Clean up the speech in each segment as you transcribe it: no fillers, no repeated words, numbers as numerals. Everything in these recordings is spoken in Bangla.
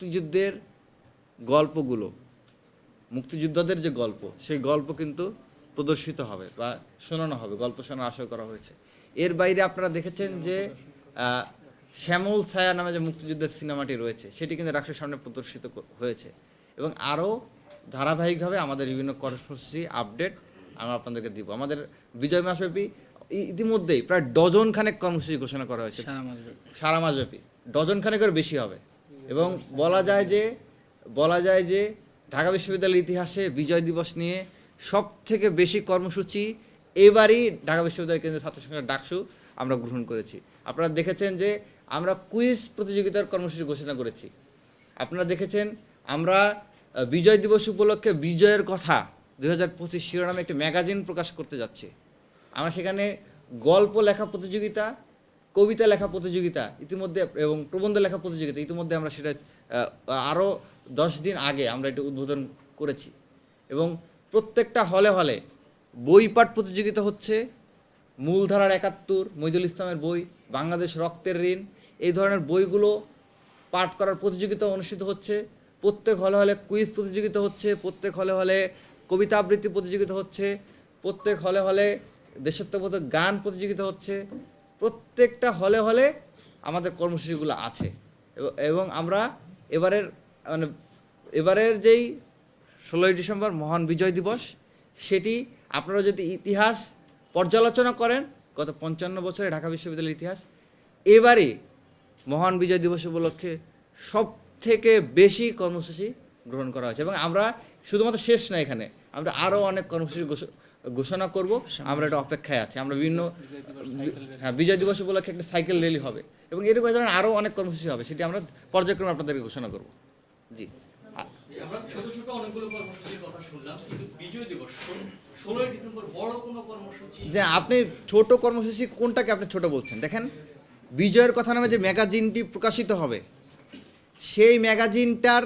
মুক্তিযুদ্ধের গল্পগুলো, মুক্তিযোদ্ধাদের যে গল্প, সেই গল্প কিন্তু প্রদর্শিত হবে বা শোনানো হবে, গল্প শোনার আশা করা হয়েছে। এর বাইরে আপনারা দেখেছেন যে শ্যামল ছায়া নামে যে মুক্তিযুদ্ধের সিনেমাটি রয়েছে, সেটি কিন্তু রাষ্ট্রের সামনে প্রদর্শিত হয়েছে এবং আরও ধারাবাহিকভাবে আমাদের বিভিন্ন কর্মসূচি আপডেট আমরা আপনাদেরকে দিব। আমাদের বিজয় মাসব্যাপী ইতিমধ্যেই প্রায় ডজন খানেক কর্মসূচি ঘোষণা করা হয়েছে, সারা মাসব্যাপী ডজন খানেকের বেশি হবে। এবং বলা যায় যে ঢাকা বিশ্ববিদ্যালয়ের ইতিহাসে বিজয় দিবস নিয়ে সব থেকে বেশি কর্মসূচি এবারই ঢাকা বিশ্ববিদ্যালয় কেন্দ্রীয় ছাত্র সংসদের ডাকসু আমরা গ্রহণ করেছি। আপনারা দেখেছেন যে আমরা কুইজ প্রতিযোগিতার কর্মসূচি ঘোষণা করেছি। আপনারা দেখেছেন আমরা বিজয় দিবস উপলক্ষে বিজয়ের কথা 2025 শিরোনামে একটি ম্যাগাজিন প্রকাশ করতে যাচ্ছি। আমরা সেখানে গল্প লেখা প্রতিযোগিতা, কবিতা লেখা প্রতিযোগিতা ইতিমধ্যে এবং প্রবন্ধ লেখা প্রতিযোগিতা ইতিমধ্যে আমরা সেটা আরও 10 দিন আগে আমরা এটা উদ্বোধন করেছি। এবং প্রত্যেকটা হলে হলে বই পাঠ প্রতিযোগিতা হচ্ছে। মূলধারার 71, মইদুল ইসলামের বই, বাংলাদেশ রক্তের ঋণ, এই ধরনের বইগুলো পাঠ করার প্রতিযোগিতা অনুষ্ঠিত হচ্ছে। প্রত্যেক হলে হলে কুইজ প্রতিযোগিতা হচ্ছে, প্রত্যেক হলে হলে কবিতা আবৃত্তি প্রতিযোগিতা হচ্ছে, প্রত্যেক হলে হলে দেশাত্মবোধক গান প্রতিযোগিতা হচ্ছে। প্রত্যেকটা হলে হলে আমাদের কর্মসূচিগুলো আছে এবং আমরা এবারের যেই 16ই ডিসেম্বর মহান বিজয় দিবস, সেটি আপনারা যদি ইতিহাস পর্যালোচনা করেন গত 55 বছরে ঢাকা বিশ্ববিদ্যালয়ের ইতিহাস, এবারে মহান বিজয় দিবস উপলক্ষে সব থেকে বেশি কর্মসূচি গ্রহণ করা হয়েছে। এবং আমরা শুধুমাত্র শেষ না, এখানে আমরা আরও অনেক কর্মসূচি ঘোষণা করব। আমরা এটা অপেক্ষায় আছি। আমরা বিভিন্ন বিজয় দিবস উপলক্ষে একটা সাইকেল র্যালি হবে এবং এরকম ধরনের আরও অনেক কর্মসূচি হবে, সেটি আমরা পর্যায়ক্রমে আপনাদেরকে ঘোষণা করব। জি, আমরা ছোট ছোট অনেকগুলো কর্মসূচির কথা শুনলাম, কিন্তু বিজয় দিবস 16ই ডিসেম্বর বড় কোনো কর্মসূচি? যে আপনি ছোট কর্মসূচি কোনটাকে আপনি ছোট বলছেন? দেখেন, বিজয়ের কথা নামে যে ম্যাগাজিনটি প্রকাশিত হবে, সেই ম্যাগাজিনটার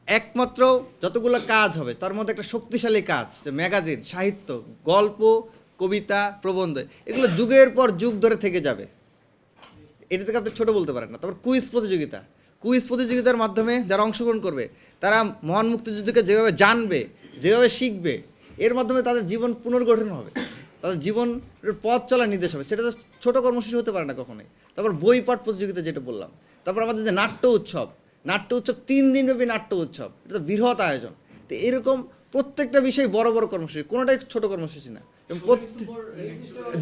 একমাত্র যতগুলো কাজ হবে তার মধ্যে একটা শক্তিশালী কাজ, যে ম্যাগাজিন, সাহিত্য, গল্প, কবিতা, প্রবন্ধ, এগুলো যুগের পর যুগ ধরে থেকে যাবে। এটা থেকে আপনি ছোট বলতে পারেন না। তারপর কুইজ প্রতিযোগিতার মাধ্যমে যারা অংশগ্রহণ করবে তারা মহান মুক্তিযুদ্ধকে যেভাবে জানবে, যেভাবে শিখবে, এর মাধ্যমে তাদের জীবন পুনর্গঠন হবে, তাদের জীবনের পথ চলার নির্দেশ হবে। সেটা তো ছোটো কর্মসূচি হতে পারে না কখনোই। তারপর বই পাঠ প্রতিযোগিতা যেটা বললাম, তারপর আমাদের যে নাট্য উৎসব 3 দিনব্যাপী নাট্য উৎসব, এটা তো বৃহৎ আয়োজন। তো এরকম প্রত্যেকটা বিষয় বড় বড় কর্মসূচি, কোনোটাই ছোট কর্মসূচি না।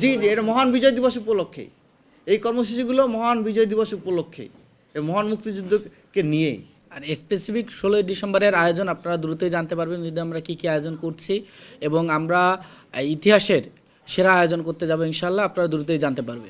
জি, এটা মহান বিজয় দিবস উপলক্ষেই এই কর্মসূচিগুলো, মহান বিজয় দিবস উপলক্ষেই, এই মহান মুক্তিযুদ্ধকে নিয়েই। আর স্পেসিফিক 16ই ডিসেম্বরের আয়োজন আপনারা দ্রুতই জানতে পারবেন যদি আমরা কী আয়োজন করছি, এবং আমরা ইতিহাসের সেরা আয়োজন করতে যাব ইনশাল্লাহ, আপনারা দ্রুতই জানতে পারবেন।